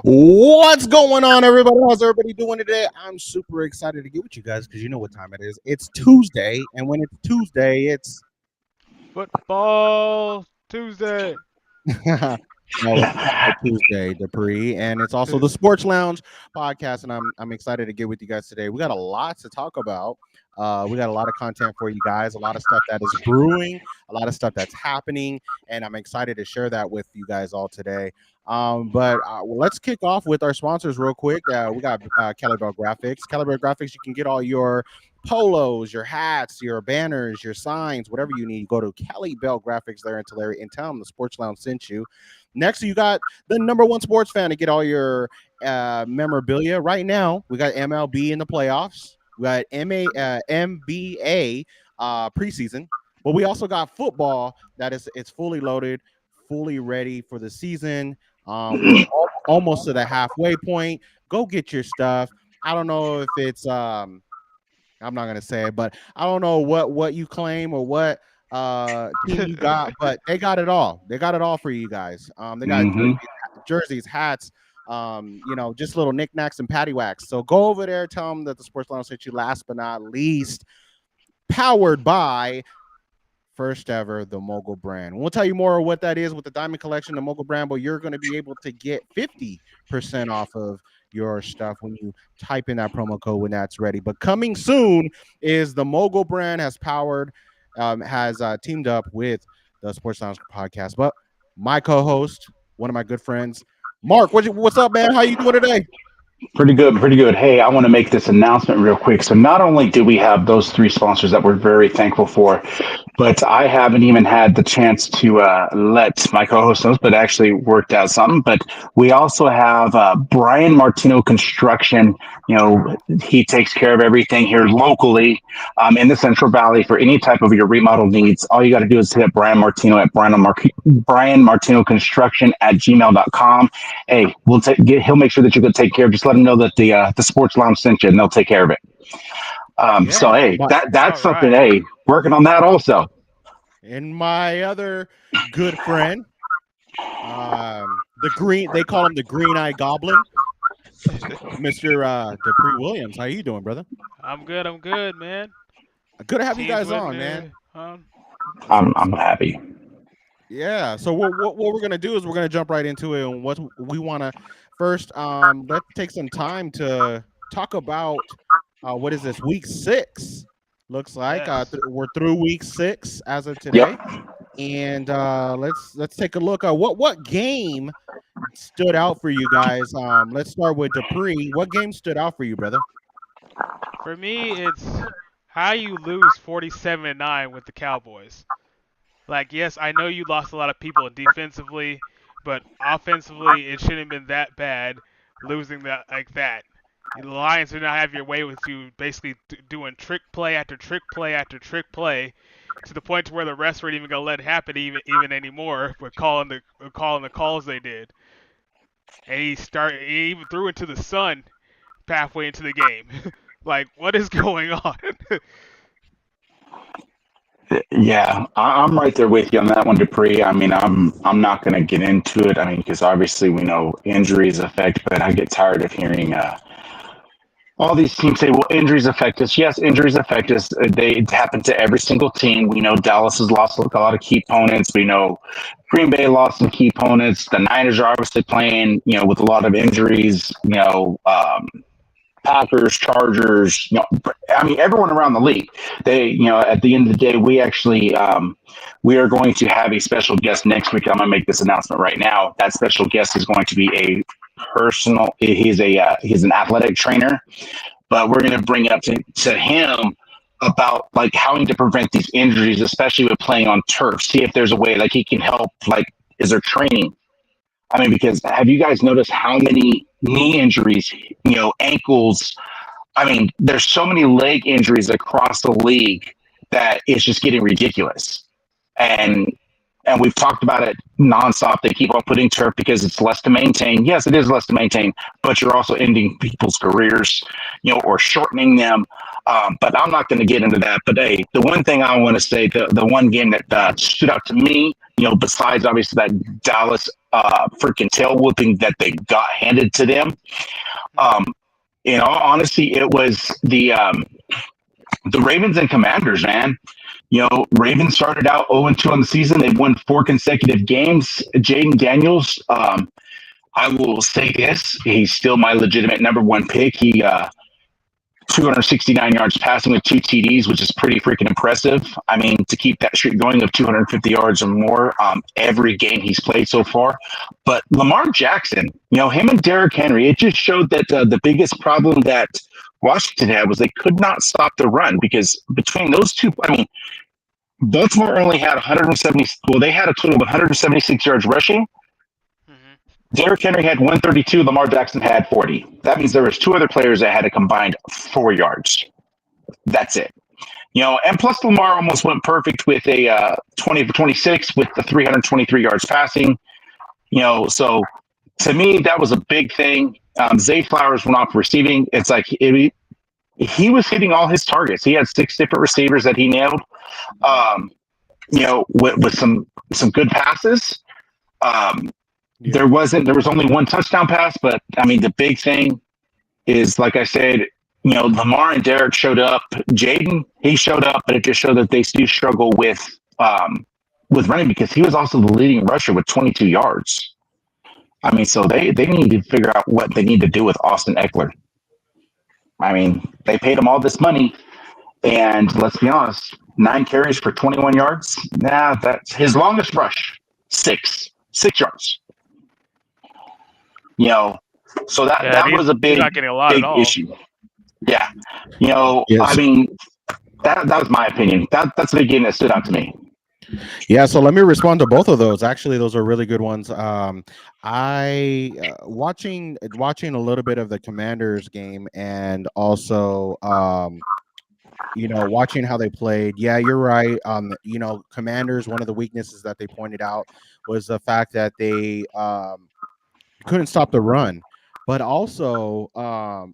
What's going on, everybody? How's everybody doing today? I'm super excited to get with you guys because you know what time it is. It's Tuesday, and when it's Tuesday, it's Football Tuesday. no, it's Taco Tuesday, Dupree, and it's also the Sports Lounge podcast. And I'm excited to get with you guys today. We got a lot to talk about. We got a lot of content for you guys, a lot of stuff that is brewing, a lot of stuff that's happening, and I'm excited to share that with you guys all today. But let's kick off with our sponsors real quick. We got Caliber Graphics. Caliber Graphics, you can get all your polos, your hats, your banners, your signs, whatever you need. Go to Cali Bell Graphics there in Tulare in town. The Sports Lounge sent you. Next, you got the number one sports fan to get all your memorabilia. Right now, we got MLB in the playoffs. We got MBA preseason, but we also got football that is it's fully loaded, fully ready for the season. We're almost to the halfway point. Go get your stuff. I don't know if it's I'm not gonna say it, but I don't know what you claim or what team you got, but they got it all. They got it all for you guys. They got Hmm. jerseys, hats, just little knickknacks and paddywhacks. So go over there, tell them that the Sports Lounge sent you. Last but not least, powered by first ever the Mogul brand. We'll tell you more of what that is with the Diamond Collection, the Mogul brand, but you're going to be able to get 50% off of your stuff when you type in that promo code when that's ready. But coming soon is the Mogul brand has teamed up with the Sports Lounge podcast. But my co-host, one of my good friends, Mark, what's up, man? How you doing today? Pretty good, pretty good. Hey, I want to make this announcement real quick. So, not only do we have those three sponsors that we're very thankful for, but I haven't even had the chance to let my co-host know, but actually worked out something. But we also have Brian Martino Construction. He takes care of everything here locally in the Central Valley for any type of your remodel needs. All you got to do is hit Brian Martino at Brian Martino Construction at gmail.com. Hey, he'll make sure that you can take care of. Just let him know that the sports lounge sent you, and they'll take care of it. Yeah, So hey, but that's All something. right. Hey, working on that also. and my other good friend, the green they call him the Green Eye Goblin, Mr. Dupree Williams. How you doing, brother? I'm good. I'm good, man. Good to have you Team's guys winning on, man. there. I'm happy. Yeah. So what we're gonna do is we're gonna jump right into it, and what we want to first let's take some time to talk about what is this week 6? Looks like Yes. we're through week 6 as of Yep. today, and let's take a look at what game stood out for you guys. Let's start with Dupree. What game stood out for you, brother? For me, it's how you lose 47-9 with the Cowboys. Like, yes, I know you lost a lot of people defensively, but offensively, it shouldn't have been that bad losing that like that. The Lions did not have your way with you basically doing trick play after trick play after trick play to the point to where the refs weren't even gonna let it happen even anymore. But calling the calls they did, and he even threw into the sun halfway into the game. Like, what is going on? Yeah, I'm right there with you on that one, Dupree. I mean, I'm not going to get into it. I mean, because obviously we know injuries affect, but I get tired of hearing all these teams say, "Well, injuries affect us." Yes, injuries affect us. They happen to every single team. We know Dallas has lost a lot of key opponents. We know Green Bay lost some key opponents. The Niners are obviously playing, with a lot of injuries. Packers, Chargers, I mean, everyone around the league. At the end of the day, we are going to have a special guest next week. I'm going to make this announcement right now. That special guest is going to be a personal. He's an athletic trainer, but we're going to bring it up to him about like how to prevent these injuries, especially with playing on turf. See if there's a way like he can help. Like, is there training? I mean, because have you guys noticed how many knee injuries, ankles? I mean, there's so many leg injuries across the league that it's just getting ridiculous. Right. And and we've talked about it nonstop. They keep on putting turf because it's less to maintain. Yes, it is less to maintain, but you're also ending people's careers, or shortening them. But I'm not going to get into that. But hey, the one thing I want to say, the one game that stood out to me besides obviously that Dallas freaking tail whooping that they got handed to them. In all honesty, it was the Ravens and Commanders, man. Ravens started out 0-2 on the season. They've won 4 consecutive games. Jaden Daniels, I will say this: he's still my legitimate number 1 pick. He 269 yards passing with 2 TDs, which is pretty freaking impressive. I mean, to keep that streak going of 250 yards or more every game he's played so far. But Lamar Jackson, him and Derrick Henry, it just showed that the biggest problem that Washington had was they could not stop the run, because between those two, I mean, Baltimore only had 170. Well, they had a total of 176 yards rushing. Derrick Henry had 132. Lamar Jackson had 40. That means there was 2 other players that had a combined 4 yards. That's it. And plus Lamar almost went perfect with a 20 for 26 with the 323 yards passing. So to me, that was a big thing. Zay Flowers went off receiving. It's like he was hitting all his targets. He had 6 different receivers that he nailed. With some good passes. There was only 1 touchdown pass, but I mean, the big thing is, like I said, Lamar and Derrick showed up. Jaden, he showed up, but it just showed that they still struggle with running, because he was also the leading rusher with 22 yards. I mean, so they need to figure out what they need to do with Austin Eckler. I mean, they paid him all this money, and let's be honest, 9 carries for 21 yards. Nah, that's his longest rush, 6 yards. So that was a big issue. Yeah. Yes. I mean, that was my opinion. That's the big game that stood out to me. Yeah, so let me respond to both of those. Actually, those are really good ones. I watching a little bit of the Commanders game, and also watching how they played. Yeah, you're right. Commanders, one of the weaknesses that they pointed out was the fact that they couldn't stop the run. But also,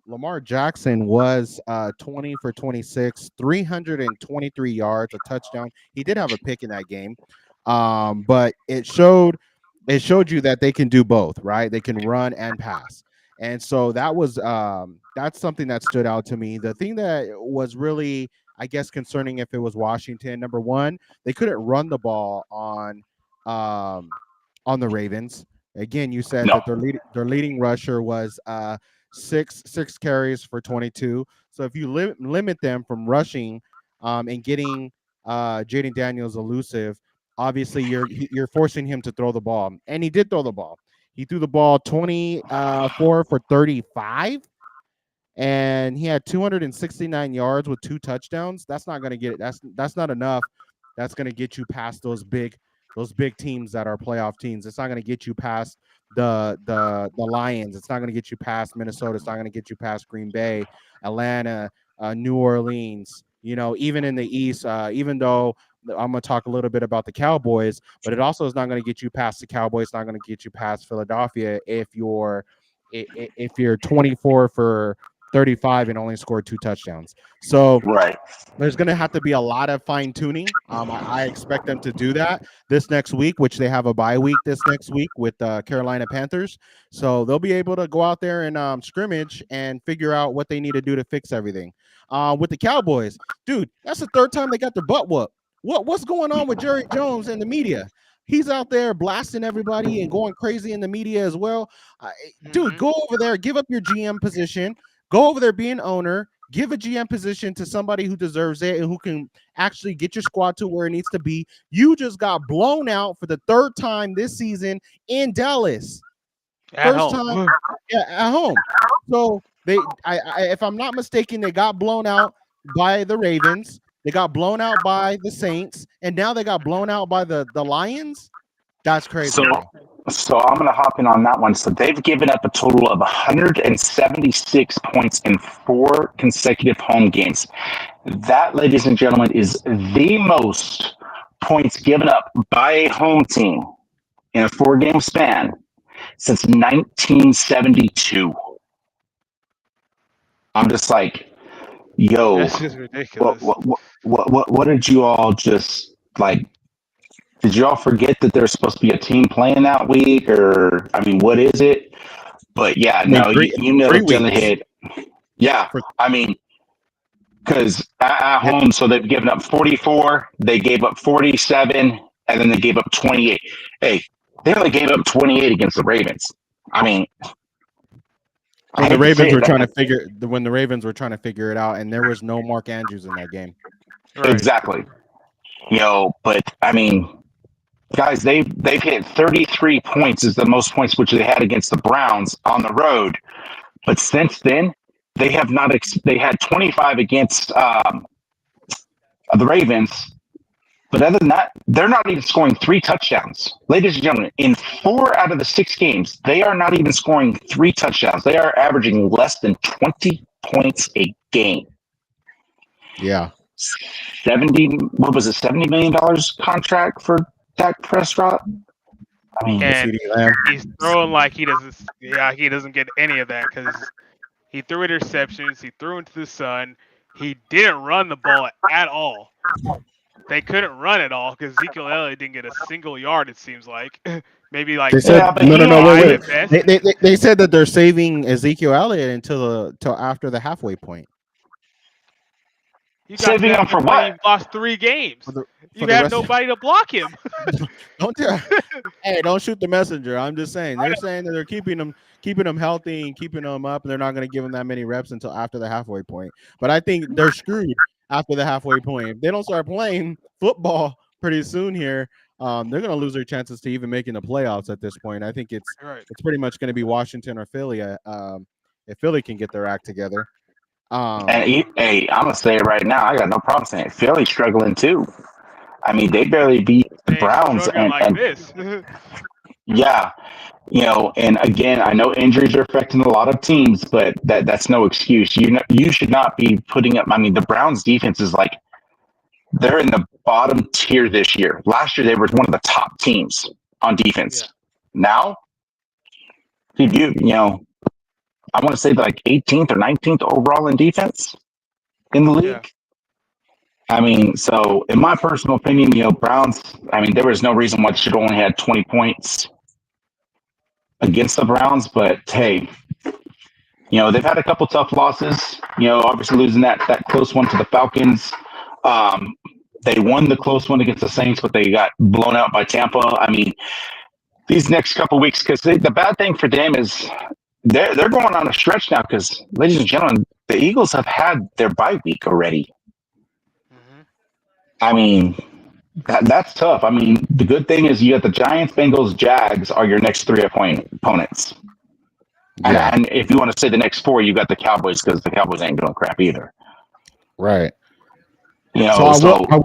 Lamar Jackson was 20 for 26, 323 yards, a touchdown. He did have a pick in that game, but it showed you that they can do both, right? They can run and pass, and so that was that's something that stood out to me. The thing that was really, I guess, concerning if it was Washington, number one, they couldn't run the ball on the Ravens. Again, you said that their leading rusher was six carries for 22. So if you limit them from rushing and getting Jaden Daniels elusive, obviously you're forcing him to throw the ball, and he did throw the ball. He threw the ball 24 for 35, and he had 269 yards with 2 touchdowns. That's not going to get it. That's not enough. That's going to get you past those big teams that are playoff teams. It's not going to get you past the Lions. It's not going to get you past Minnesota. It's not going to get you past Green Bay, Atlanta, New Orleans. Even in the East, even though I'm going to talk a little bit about the Cowboys, but it also is not going to get you past the Cowboys. It's not going to get you past Philadelphia if you're 24 for 35 and only scored 2 touchdowns. So right. There's going to have to be a lot of fine tuning. I expect them to do that this next week, which they have a bye week this next week with Carolina Panthers. So they'll be able to go out there and scrimmage and figure out what they need to do to fix everything. With the Cowboys, dude, that's the 3rd time they got their butt whooped. What's going on with Jerry Jones and the media? He's out there blasting everybody and going crazy in the media as well. Dude, go over there, give up your GM position, go over there, be an owner. Give a GM position to somebody who deserves it and who can actually get your squad to where it needs to be. You just got blown out for the 3rd time this season in Dallas. At home. At home. So if I'm not mistaken, they got blown out by the Ravens. They got blown out by the Saints, and now they got blown out by the Lions. That's crazy. So I'm going to hop in on that one. So they've given up a total of 176 points in 4 consecutive home games. That, ladies and gentlemen, is the most points given up by a home team in a 4-game span since 1972. I'm just like, yo, this is ridiculous. What did you all just like did you all forget that there's supposed to be a team playing that week? Or, I mean, what is it? But yeah, I mean, no, you know, 3 weeks. Yeah, I mean, because at home, so they've given up 44, they gave up 47, and then they gave up 28. Hey, they only gave up 28 against the Ravens. I mean, When the Ravens were trying to figure it out, and there was no Mark Andrews in that game. Right. Exactly. You know, but I mean, guys, they've hit 33 points is the most points which they had against the Browns on the road. But since then, they have not. They had 25 against the Ravens. But other than that, they're not even scoring 3 touchdowns. Ladies and gentlemen, in 4 out of the 6 games, they are not even scoring 3 touchdowns. They are averaging less than 20 points a game. Yeah. 70, what was it, $70 million contract for Dak Prescott? I mean, And he's throwing like he doesn't get any of that because he threw interceptions, he threw into the sun, he didn't run the ball at all. They couldn't run at all because Ezekiel Elliott didn't get a single yard. It seems like maybe like they said, wait. They said that they're saving Ezekiel Elliott until after the halfway point. You got saving him for what? You've lost 3 games. You have nobody to block him. Don't shoot the messenger. I'm just saying they're saying that they're keeping him healthy and keeping him up, and they're not going to give him that many reps until after the halfway point. But I think they're screwed after the halfway point. If they don't start playing football pretty soon here, they're going to lose their chances to even making the playoffs at this point. I think it's pretty much going to be Washington or Philly. If Philly can get their act together. And hey, I'm gonna say it right now. I got no problem saying it. Philly's struggling too. I mean, they barely beat the Browns, and this. Yeah, you know. And again, I know injuries are affecting a lot of teams, but that's no excuse. You should not be putting up. I mean, the Browns defense is like they're in the bottom tier this year. Last year, they were one of the top teams on defense. Yeah. Now, dude, you know. I want to say like 18th or 19th overall in defense in the league. Yeah. I mean, so in my personal opinion, you know, Browns, I mean, there was no reason why they should have only had 20 points against the Browns, but hey, you know, they've had a couple tough losses, you know, obviously losing that close one to the Falcons. They won the close one against the Saints, but they got blown out by Tampa. I mean, these next couple weeks, because the bad thing for them is they're going on a stretch now because, ladies and gentlemen, the Eagles have had their bye week already. Mm-hmm. I mean, that's tough. I mean, the good thing is you got the Giants, Bengals, Jags are your next 3 opponents. Yeah. And if you want to say the next 4, you got the Cowboys because the Cowboys ain't doing crap either. Right. You know, I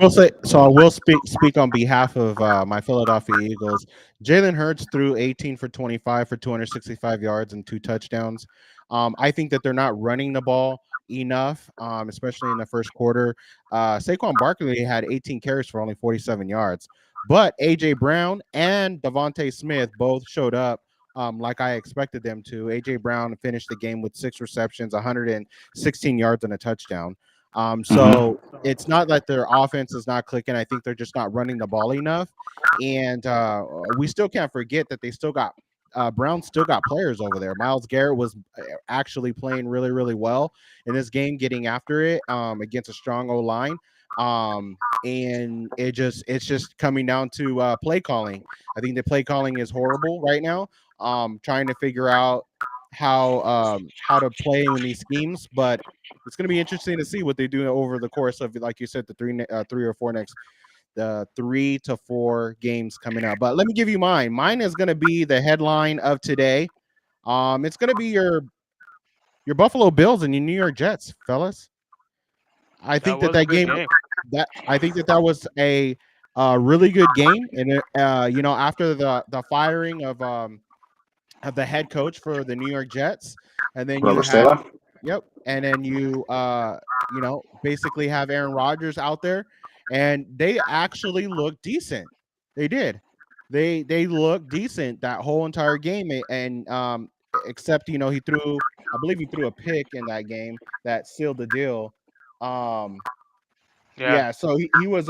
will speak on behalf of my Philadelphia Eagles. Jalen Hurts threw 18 for 25 for 265 yards and 2 touchdowns. I think that they're not running the ball enough, especially in the first quarter. Saquon Barkley had 18 carries for only 47 yards, but AJ Brown and Devontae Smith both showed up like I expected them to. AJ Brown finished the game with 6 receptions, 116 yards and a touchdown. So it's not that their offense is not clicking. I think they're just not running the ball enough. And we still can't forget that they still got Brown still got players over there. Myles Garrett was actually playing really, really well in this game, getting after it against a strong O-line. And it's just coming down to play calling. I think the play calling is horrible right now. Trying to figure out how to play in these schemes, but it's going to be interesting to see what they do over the course of, like you said, the 3 to 4 games coming up. But let me give you mine. Mine is going to be the headline of today. It's going to be your Buffalo Bills and your New York Jets, fellas. I think that game. I think that was a really good game, and you know, after the firing of the head coach for the New York Jets, and then and then you know, basically have Aaron Rodgers out there, and they actually look decent. They did. They looked decent that whole entire game, and except, you know, I believe he threw a pick in that game that sealed the deal. So he was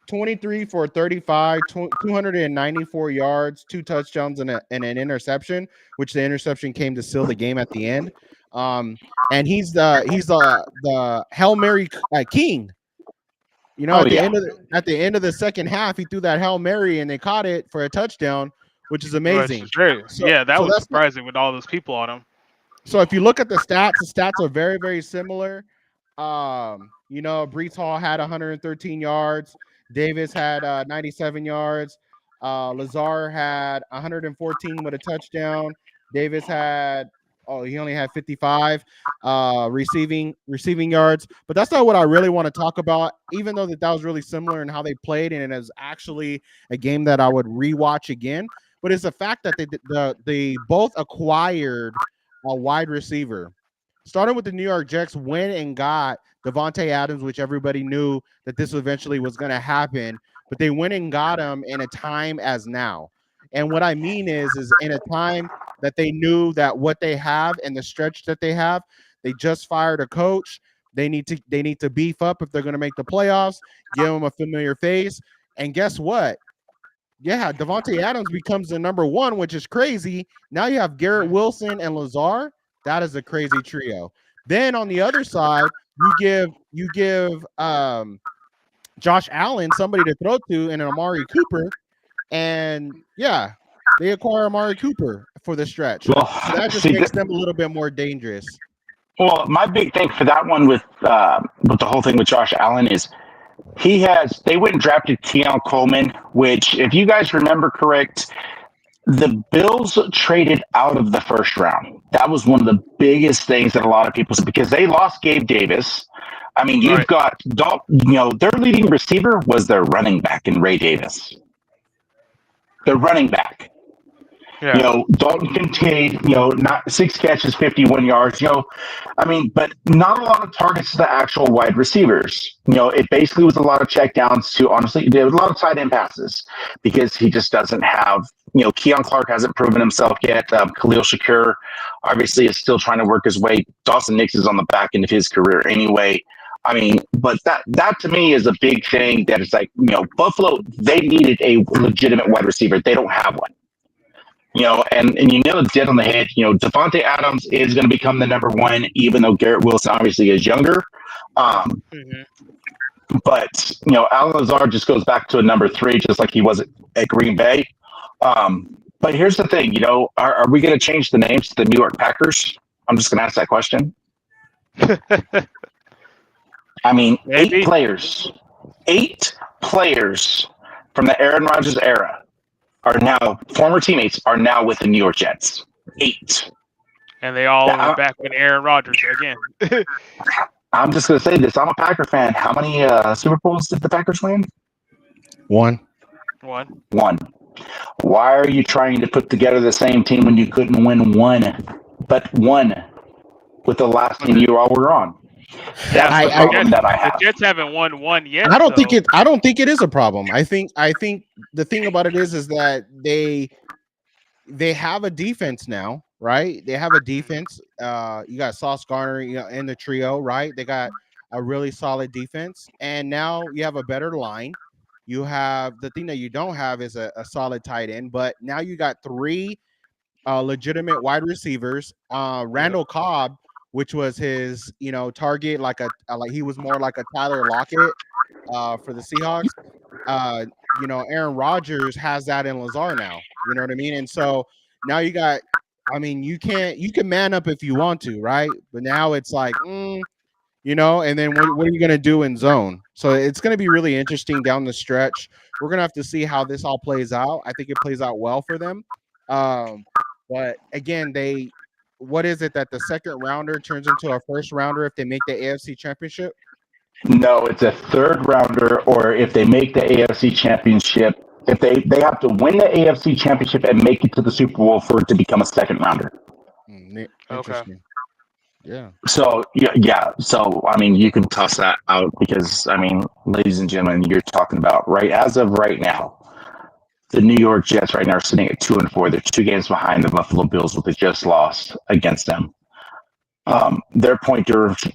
23 for 35, 294 yards, 2 touchdowns, and an interception, which the interception came to seal the game at the end. And he's the Hail Mary king. You know, at the end of the second half, he threw that Hail Mary and they caught it for a touchdown, which is amazing. That was surprising with all those people on him. So if you look at the stats are very, very similar. You know, Brees Hall had 113 yards. Davis had 97 yards. Lazar had 114 with a touchdown. Davis had he only had 55 receiving yards. But that's not what I really want to talk about, even though that was really similar in how they played, and it is actually a game that I would rewatch again. But it's the fact that they both acquired a wide receiver. Starting with the New York Jets, went and got Davante Adams, which everybody knew that this eventually was going to happen, but they went and got him in a time as now. And what I mean is in a time that they knew that what they have and the stretch that they have, they just fired a coach. They need to beef up if they're going to make the playoffs, give them a familiar face. And guess what? Yeah, Davante Adams becomes the number one, which is crazy. Now you have Garrett Wilson and Lazar. That is a crazy trio. Then on the other side, you give Josh Allen somebody to throw to and an Amari Cooper, and yeah, they acquire Amari Cooper for the stretch. Well, so that just makes them a little bit more dangerous. Well, my big thing for that one with the whole thing with Josh Allen is they went and drafted Keon Coleman, which, if you guys remember correct, the Bills traded out of the first round. That was one of the biggest things that a lot of people said, because they lost Gabe Davis. I mean, you've got their leading receiver was their running back in Ray Davis. Their running back. Yeah. Dalton Kincaid, not 6 catches, 51 yards, I mean, but not a lot of targets to the actual wide receivers. It basically was a lot of checkdowns to, honestly, there was a lot of tight end passes because he just doesn't have, Keon Clark hasn't proven himself yet. Khalil Shakur obviously is still trying to work his way. Dawson Nix is on the back end of his career anyway. I mean, but that to me is a big thing that it's like, Buffalo, they needed a legitimate wide receiver. They don't have one. And you nailed it dead on the head. Davante Adams is going to become the number one, even though Garrett Wilson obviously is younger. But, Alan Lazard just goes back to a number 3, just like he was at Green Bay. But here's the thing, are we going to change the names to the New York Packers? I'm just going to ask that question. I mean, Maybe. 8 players from the Aaron Rodgers era are now former teammates are now with the New York Jets. 8. And they all went back with Aaron Rodgers again. I'm just going to say this. I'm a Packer fan. How many Super Bowls did the Packers win? 1. 1. Why are you trying to put together the same team when you couldn't win but one with the last team you all were on? That's the problem that I have. The Jets haven't won one yet. I don't think it is a problem. I think the thing about it is that they have a defense now, right? They have a defense. You got Sauce Gardner, in the trio, right? They got a really solid defense, and now you have a better line. You have the thing that you don't have is a solid tight end, but now you got 3 legitimate wide receivers. Randall Cobb, which was his, target, like he was more like a Tyler Lockett for the Seahawks. Aaron Rodgers has that in Lazar now. You know what I mean? And so now you got, you can man up if you want to, right? But now it's like, and then what are you going to do in zone? So it's going to be really interesting down the stretch. We're going to have to see how this all plays out. I think it plays out well for them. But again, what is it that the second rounder turns into a first rounder if they make the AFC Championship? No, it's a third rounder, or if they make the AFC Championship, if they have to win the AFC Championship and make it to the Super Bowl for it to become a second rounder. Interesting. Okay. Yeah. So yeah. So you can toss that out because ladies and gentlemen, you're talking about as of right now. The New York Jets right now are sitting at 2-4. They're 2 games behind the Buffalo Bills, what they just lost against them. Their point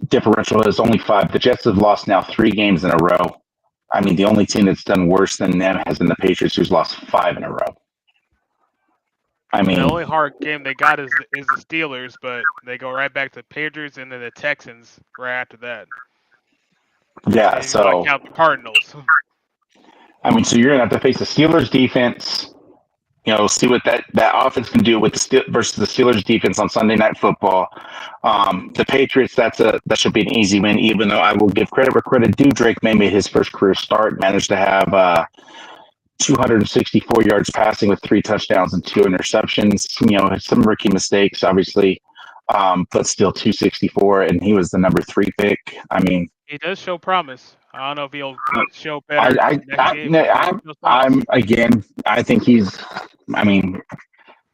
differential is only 5. The Jets have lost now 3 games in a row. I mean, the only team that's done worse than them has been the Patriots, who's lost 5 in a row. I mean, The only hard game they got is the Steelers, but they go right back to Patriots and then the Texans right after that. yeah. And if you want So to count the Cardinals. I mean, so you're gonna have to face the Steelers defense. See what that offense can do with the versus the Steelers defense on Sunday Night Football. The Patriots, that should be an easy win. Even though I will give credit where credit due, Drake May made his first career start, managed to have 264 yards passing with 3 touchdowns and 2 interceptions. Some rookie mistakes, obviously, but still 264, and he was the number 3 pick. I mean, he does show promise. I don't know if he'll show better next game. I think he's. I mean,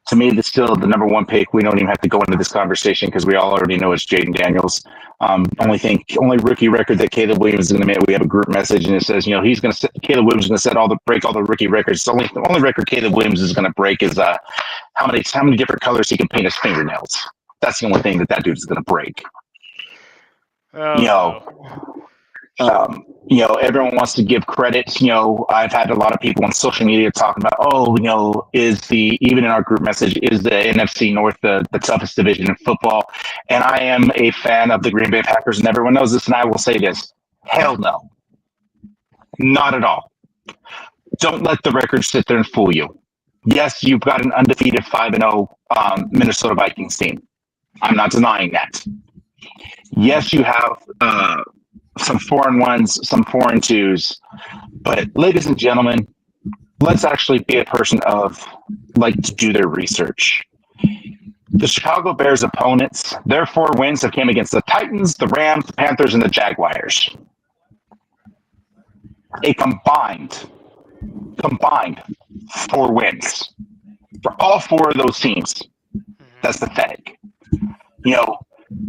to me, that's still the number 1 pick. We don't even have to go into this conversation because we all already know it's Jaden Daniels. Only rookie record that Caleb Williams is going to make. We have a group message and it says, he's going to Caleb Williams is going to break all the rookie records. The only record Caleb Williams is going to break is how many different colors he can paint his fingernails. That's the only thing that dude is going to break. Everyone wants to give credit. I've had a lot of people on social media talking about, even in our group message, is the NFC North the toughest division in football? And I am a fan of the Green Bay Packers, and everyone knows this, and I will say this. Hell no. Not at all. Don't let the record sit there and fool you. Yes, you've got an undefeated 5-0 Minnesota Vikings team. I'm not denying that. Yes, you have some 4-1s, some 4-2s, but ladies and gentlemen, let's actually be a person of to do their research. The Chicago Bears opponents, their 4 wins have came against the Titans, the Rams, the Panthers, and the Jaguars. A combined 4 wins for all 4 of those teams. That's pathetic.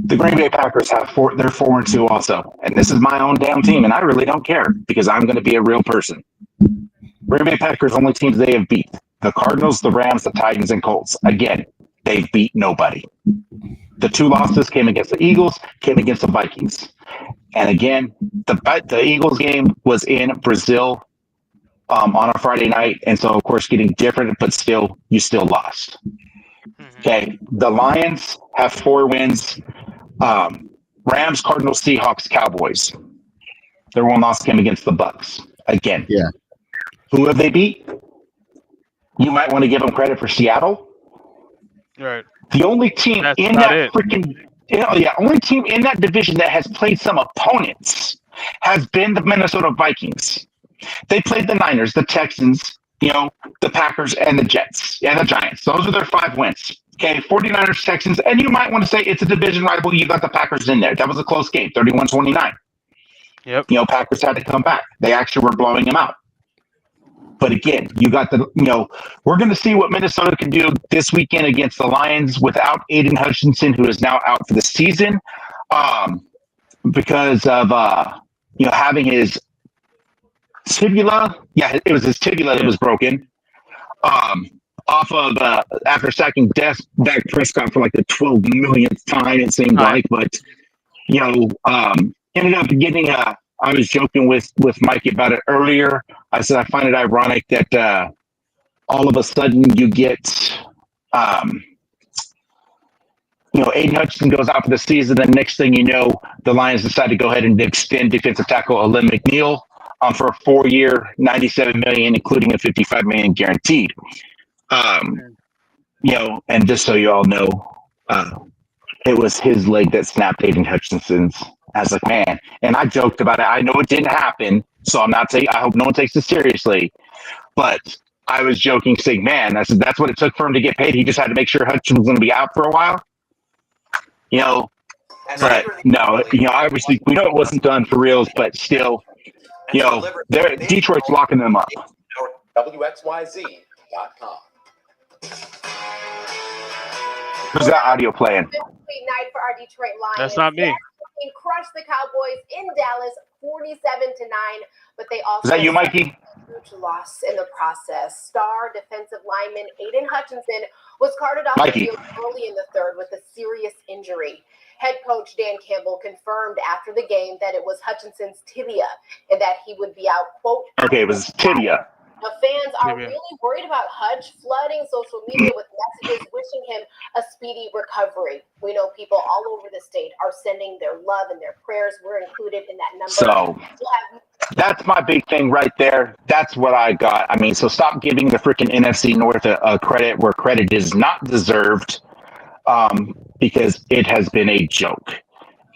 The Green Bay Packers have 4. They're 4-2 also, and this is my own damn team, and I really don't care because I'm going to be a real person. Green Bay Packers only teams they have beat: the Cardinals, the Rams, the Titans, and Colts. Again, they've beat nobody. The 2 losses came against the Eagles, came against the Vikings, and again, the Eagles game was in Brazil on a Friday night, and so of course getting different, but still, you still lost. Okay, the Lions have 4 wins: Rams, Cardinals, Seahawks, Cowboys. Their 1 loss came against the Bucks. Again, yeah. Who have they beat? You might want to give them credit for Seattle. Right. The only team in that only team in that division that has played some opponents has been the Minnesota Vikings. They played the Niners, the Texans, the Packers, and the Jets, and the Giants. Those are their 5 wins. Okay, 49ers, Texans, and you might want to say it's a division rival. You got the Packers in there. That was a close game, 31-29. Yep. Packers had to come back. They actually were blowing them out. But again, you got we're going to see what Minnesota can do this weekend against the Lions without Aiden Hutchinson, who is now out for the season because of, having his tibula. Yeah, it was his tibula that was broken. Off of after sacking Dak Prescott for the 12 millionth time, it seemed like. But ended up getting I was joking with Mikey about it earlier. I said I find it ironic that all of a sudden you get Aiden Hutchinson goes out for the season. Then next thing you know, the Lions decide to go ahead and extend defensive tackle Alim McNeil for a 4-year, $97 million, including a $55 million guaranteed. And just so you all know, it was his leg that snapped Aiden Hutchinson's. I was like, man, and I joked about it. I know it didn't happen, so I'm not saying. I hope no one takes it seriously. But I was joking, saying, man, I said that's what it took for him to get paid. He just had to make sure Hutchinson was going to be out for a while. But no, obviously we know it wasn't done for reals, but still, Detroit's locking them up. WXYZ.com. Who's that audio playing? Night for our Detroit Lions. That's not me. They crushed the Cowboys in Dallas 47-9, but they also Is that you, Mikey? huge loss in the process. Star defensive lineman Aiden Hutchinson was carted off the field early in the third with a serious injury. Head coach Dan Campbell confirmed after the game that it was Hutchinson's tibia and that he would be out, quote. Okay, it was tibia. Now, fans are really worried about Hutch, flooding social media with messages wishing him a speedy recovery. We know people all over the state are sending their love and their prayers. We're included in that number. So that's my big thing right there. That's what I got. I mean, so stop giving the freaking NFC North a credit where credit is not deserved, because it has been a joke.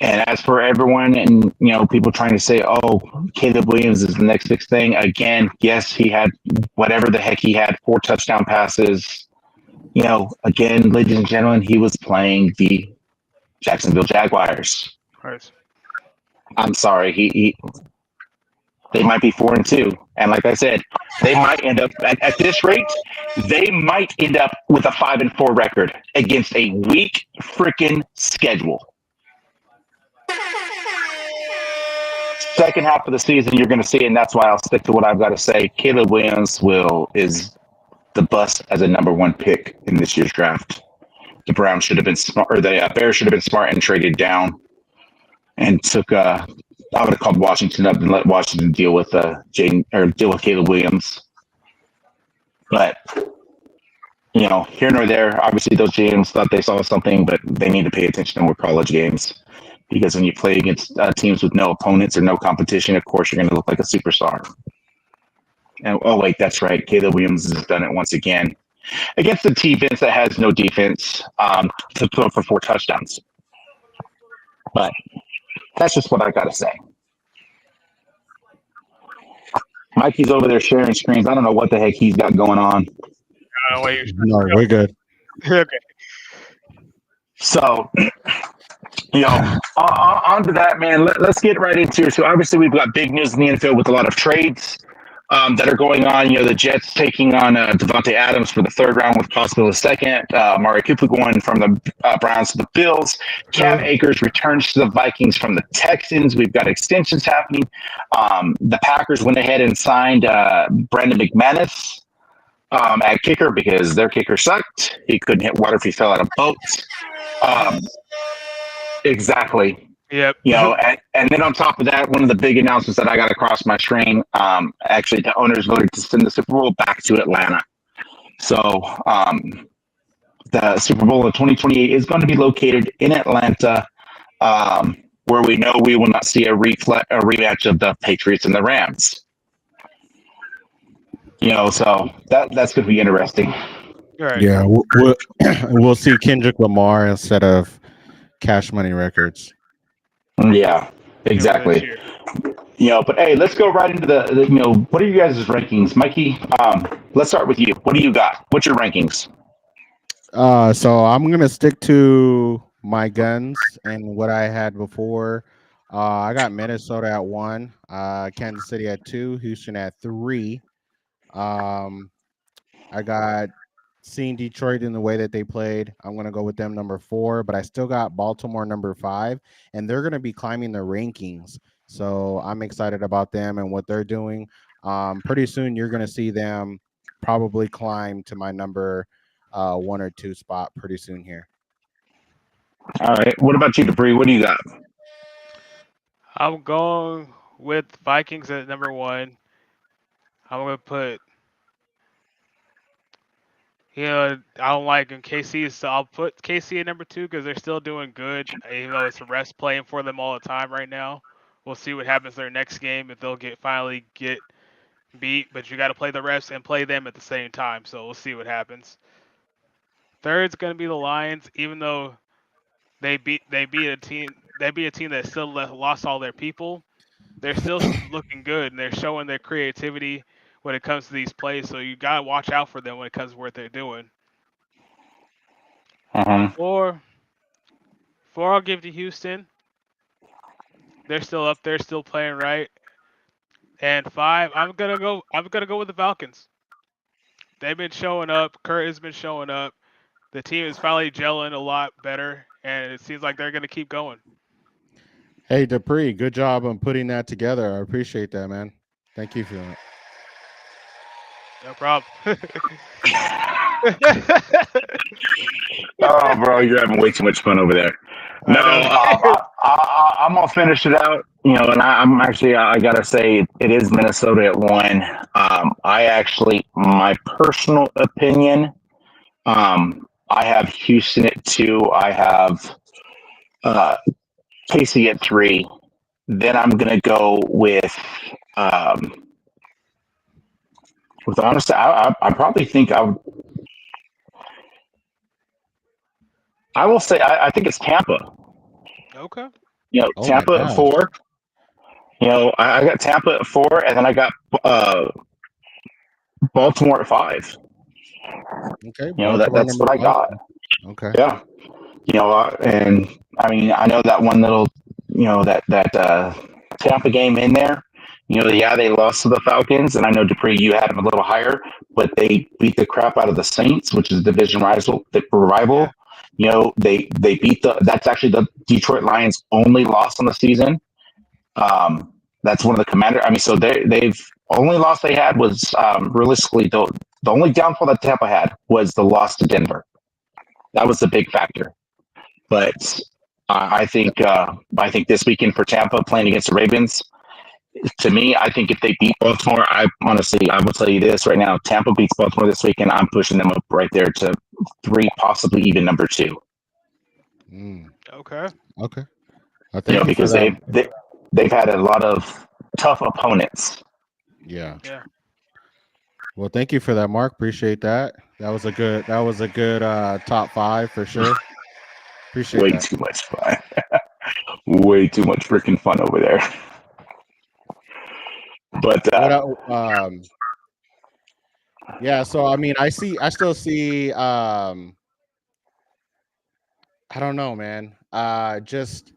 And as for everyone and, people trying to say, oh, Caleb Williams is the next big thing. Again, yes, he had whatever the heck he had, 4 touchdown passes. Again, ladies and gentlemen, he was playing the Jacksonville Jaguars. Right. I'm sorry. They might be 4-2. And like I said, they might end up at this rate, they might end up with a 5-4 record against a weak freaking schedule. Second half of the season, you're going to see, and that's why I'll stick to what I've got to say. Caleb Williams is the bust as a number 1 pick in this year's draft. The Browns should have been smart, or the Bears should have been smart and traded down, and took. I would have called Washington up and let Washington deal with Caleb Williams. But here nor there. Obviously, those GMs thought they saw something, but they need to pay attention to more college games. Because when you play against teams with no opponents or no competition, of course, you're going to look like a superstar. And oh, wait, that's right. Caleb Williams has done it once again against the defense that has no defense to throw for 4 touchdowns. But that's just what I got to say. Mikey's over there sharing screens. I don't know what the heck he's got going on. No, we're good. Okay. So, on to that, man. Let's get right into it. So, obviously, we've got big news in the NFL with a lot of trades that are going on. The Jets taking on Devontae Adams for the 3rd round with possibly the 2nd. Amari Cooper going from the Browns to the Bills. Cam Akers returns to the Vikings from the Texans. We've got extensions happening. The Packers went ahead and signed Brandon McManus at kicker because their kicker sucked. He couldn't hit water if he fell out of boats. Exactly. Yep. And then on top of that, one of the big announcements that I got across my screen, actually the owners voted to send the Super Bowl back to Atlanta. So the Super Bowl in 2028 is going to be located in Atlanta, where we know we will not see a rematch of the Patriots and the Rams. So that's going to be interesting. Right. Yeah, we'll see Kendrick Lamar instead of Cash Money Records. Yeah, exactly. But hey, let's go right into the what are you guys' rankings? Mikey, let's start with you. What do you got? What's your rankings? So I'm going to stick to my guns and what I had before. I got Minnesota at 1, Kansas City at 2, Houston at 3. I got seeing Detroit in the way that they played. I'm going to go with them number 4, but I still got Baltimore number 5, and they're going to be climbing the rankings. So I'm excited about them and what they're doing. Pretty soon you're going to see them probably climb to my number 1 or 2 spot pretty soon here. All right. What about you, Dupree? What do you got? I'm going with Vikings at number 1. I'm going to put I don't like them. KC, so I'll put KC at number 2 because they're still doing good, even though it's a rest playing for them all the time right now. We'll see what happens their next game if they'll finally get beat, but you got to play the refs and play them at the same time. So we'll see what happens. Third's going to be the Lions, even though they beat a team that still lost all their people. They're still looking good and they're showing their creativity when it comes to these plays, so you gotta watch out for them when it comes to what they're doing. Four, I'll give to Houston. They're still up there, still playing right. And 5, I'm gonna go with the Falcons. They've been showing up. Kurt has been showing up. The team is finally gelling a lot better, and it seems like they're gonna keep going. Hey, Dupree, good job on putting that together. I appreciate that, man. Thank you for that. No problem. Oh, bro, you're having way too much fun over there. No, I know. I'm gonna finish it out. And I'm actually, I gotta say, it is Minnesota at 1. I actually, my personal opinion, I have Houston at 2. I have uh, Casey at 3. Then I'm gonna go um, with honestly, I probably think I will say I think it's Tampa. Okay. Oh my Tampa at gosh. 4. I got Tampa at 4, and then I got Baltimore at 5. Okay, That's number what I 5. got. Okay. Yeah. And I mean, I know that one little, that Tampa game in there. Yeah, they lost to the Falcons, and I know Dupree, you had them a little higher, but they beat the crap out of the Saints, which is a division rival. Yeah. They beat that's actually the Detroit Lions' only loss on the season. That's one of the Commanders. I mean, so they've only loss they had was realistically the only downfall that Tampa had was the loss to Denver. That was the big factor. But I think this weekend for Tampa playing against the Ravens, to me, I think if they beat Baltimore, I will tell you this right now: Tampa beats Baltimore this weekend, I'm pushing them up right there to 3, possibly even number 2. Okay. Okay. I thank you because for that. they've had a lot of tough opponents. Yeah. Yeah. Oh, Well, thank you for that, Mark. Appreciate that. That was a good top 5 for sure. Appreciate Way that. too much fun. Way too much freaking fun over there. But yeah, so I mean, I still see I don't know, man. Just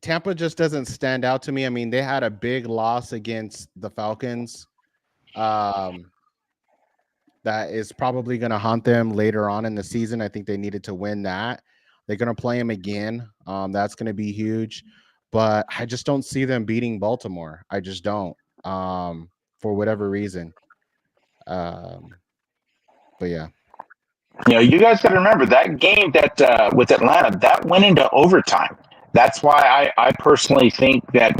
Tampa just doesn't stand out to me. I mean, they had a big loss against the Falcons. That is probably going to haunt them later on in the season. I think they needed to win that. They're going to play them again. That's going to be huge. But I just don't see them beating Baltimore. I just don't. For whatever reason. But yeah. You guys got to remember that game that with Atlanta, that went into overtime. That's why I personally think that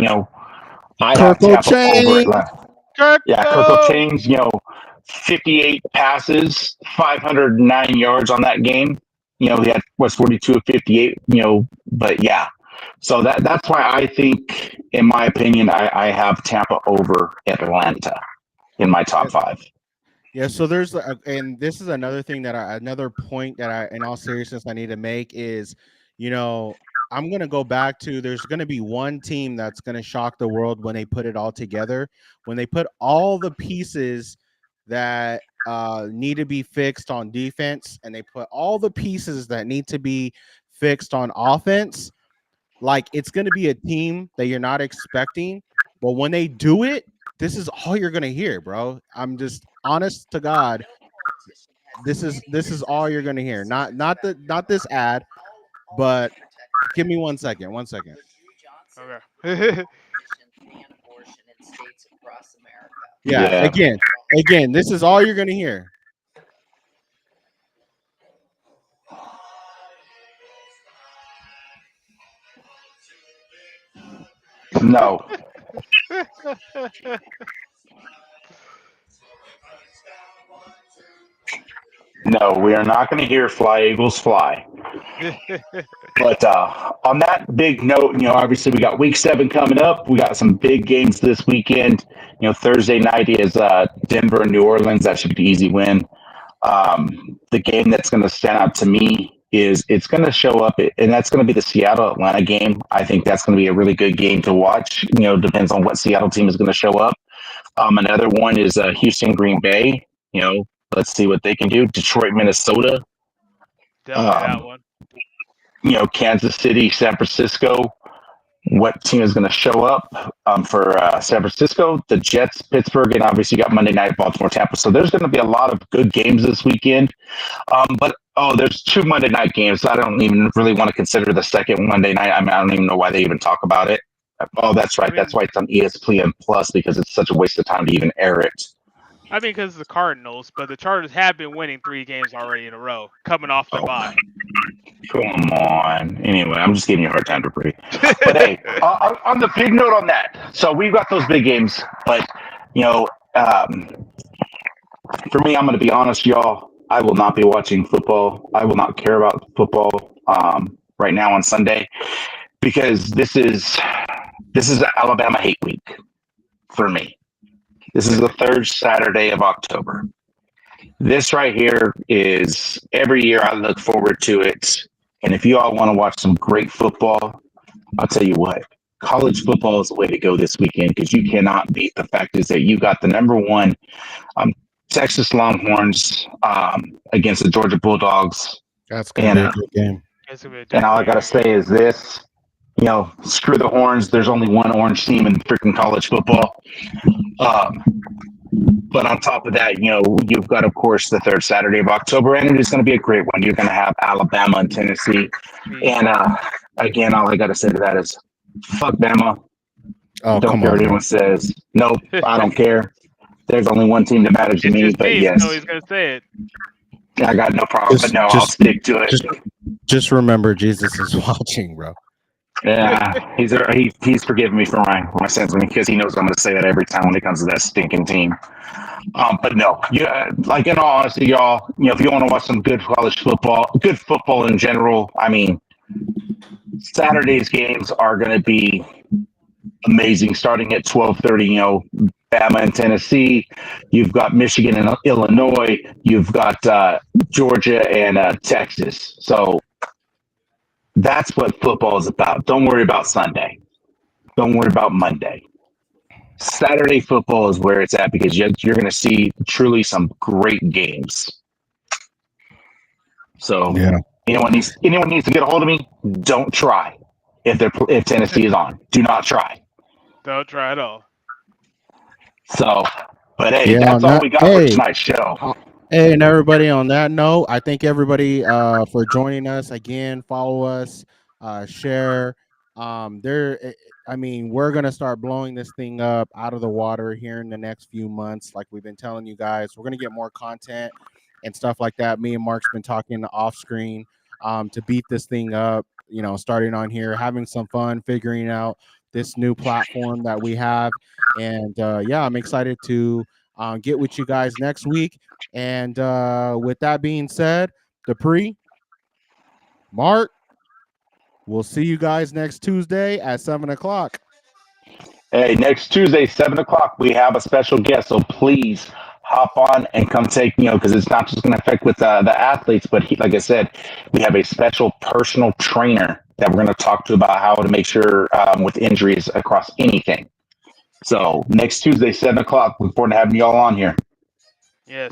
I have Tampa over Atlanta. Kirko Chainz, 58 passes, 509 yards on that game. He had 42 of 58. But yeah, so that's why I think, in my opinion, I have Tampa over Atlanta in my top 5. Yeah, so there's and this is another thing another point that I, in all seriousness, I need to make is, I'm going to go back to, there's going to be one team that's going to shock the world when they put it all together, when they put all the pieces that need to be fixed on defense, and they put all the pieces that need to be fixed on offense. Like, it's going to be a team that you're not expecting, but when they do it, this is all you're going to hear, bro. I'm just honest to God. This is all you're going to hear. Not this ad, but give me 1 second. 1 second. Okay. Yeah. Again, this is all you're going to hear. No. No, we are not going to hear "Fly Eagles Fly." But on that big note, obviously we got Week 7 coming up. We got some big games this weekend. Thursday night is Denver and New Orleans. That should be an easy win. The game that's going to stand out to me is it's going to show up, and that's going to be the Seattle-Atlanta game. I think that's going to be a really good game to watch. Depends on what Seattle team is going to show up. Another one is Houston-Green Bay. Let's see what they can do. Detroit-Minnesota. Definitely that one. Kansas City, San Francisco. What team is going to show up for San Francisco? The Jets, Pittsburgh, and obviously you got Monday night, Baltimore, Tampa. So there's going to be a lot of good games this weekend. But there's 2 Monday night games. I don't even really want to consider the second Monday night. I mean, I don't even know why they even talk about it. Oh, that's right. That's why it's on ESPN Plus, because it's such a waste of time to even air it. I mean, because the Cardinals, but the Chargers have been winning 3 games already in a row, coming off the bye. Come on. Anyway, I'm just giving you a hard time, Dupree. But hey, on the big note on that, so we've got those big games, but for me, I'm going to be honest, y'all. I will not be watching football. I will not care about football right now on Sunday, because this is Alabama hate week for me. This is the third Saturday of October. This right here is every year I look forward to it. And if you all want to watch some great football, I'll tell you what, college football is the way to go this weekend, because you cannot beat the fact is that you got the number one Texas Longhorns against the Georgia Bulldogs. That's going to be a good game. And all I got to say is this. Screw the horns. There's only one orange team in freaking college football. But on top of that, you've got, of course, the third Saturday of October, and it is going to be a great one. You're going to have Alabama and Tennessee. And again, all I got to say to that is, fuck Bama. Oh, don't care what anyone says. Nope, I don't care. There's only one team that matters to me, but yes. No, he's going to say it. I got no problem, but no, I'll stick to it. Just remember, Jesus is watching, bro. Yeah, he's forgiven me for my sins, because he knows I'm going to say that every time when it comes to that stinking team. But no, like in all honesty, y'all, if you want to watch some good college football, good football in general, I mean, Saturday's games are going to be amazing. Starting at 12:30, Bama and Tennessee. You've got Michigan and Illinois. You've got Georgia and Texas. So that's what football is about. Don't worry about Sunday. Don't worry about Monday. Saturday football is where it's at, because you're going to see truly some great games. So anyone needs to get a hold of me. Don't try if Tennessee is on. Do not try. Don't try at all. So, but hey, that's all we got for tonight's show. Hey, and everybody, on that note, I thank everybody for joining us again. Follow us, share. We're gonna start blowing this thing up out of the water here in the next few months, like we've been telling you guys. We're gonna get more content and stuff like that. Me and Mark's been talking off screen to beat this thing up. Starting on here, having some fun, figuring out this new platform that we have, and I'm excited to get with you guys next week. And with that being said, Dupree, Mark, we'll see you guys next Tuesday at 7:00. Hey, next Tuesday, 7:00, we have a special guest. So please hop on and come take, because it's not just going to affect with the athletes, but like I said, we have a special personal trainer that we're going to talk to about how to make sure with injuries across anything. So next Tuesday, 7:00, look forward to having you all on here. Yes.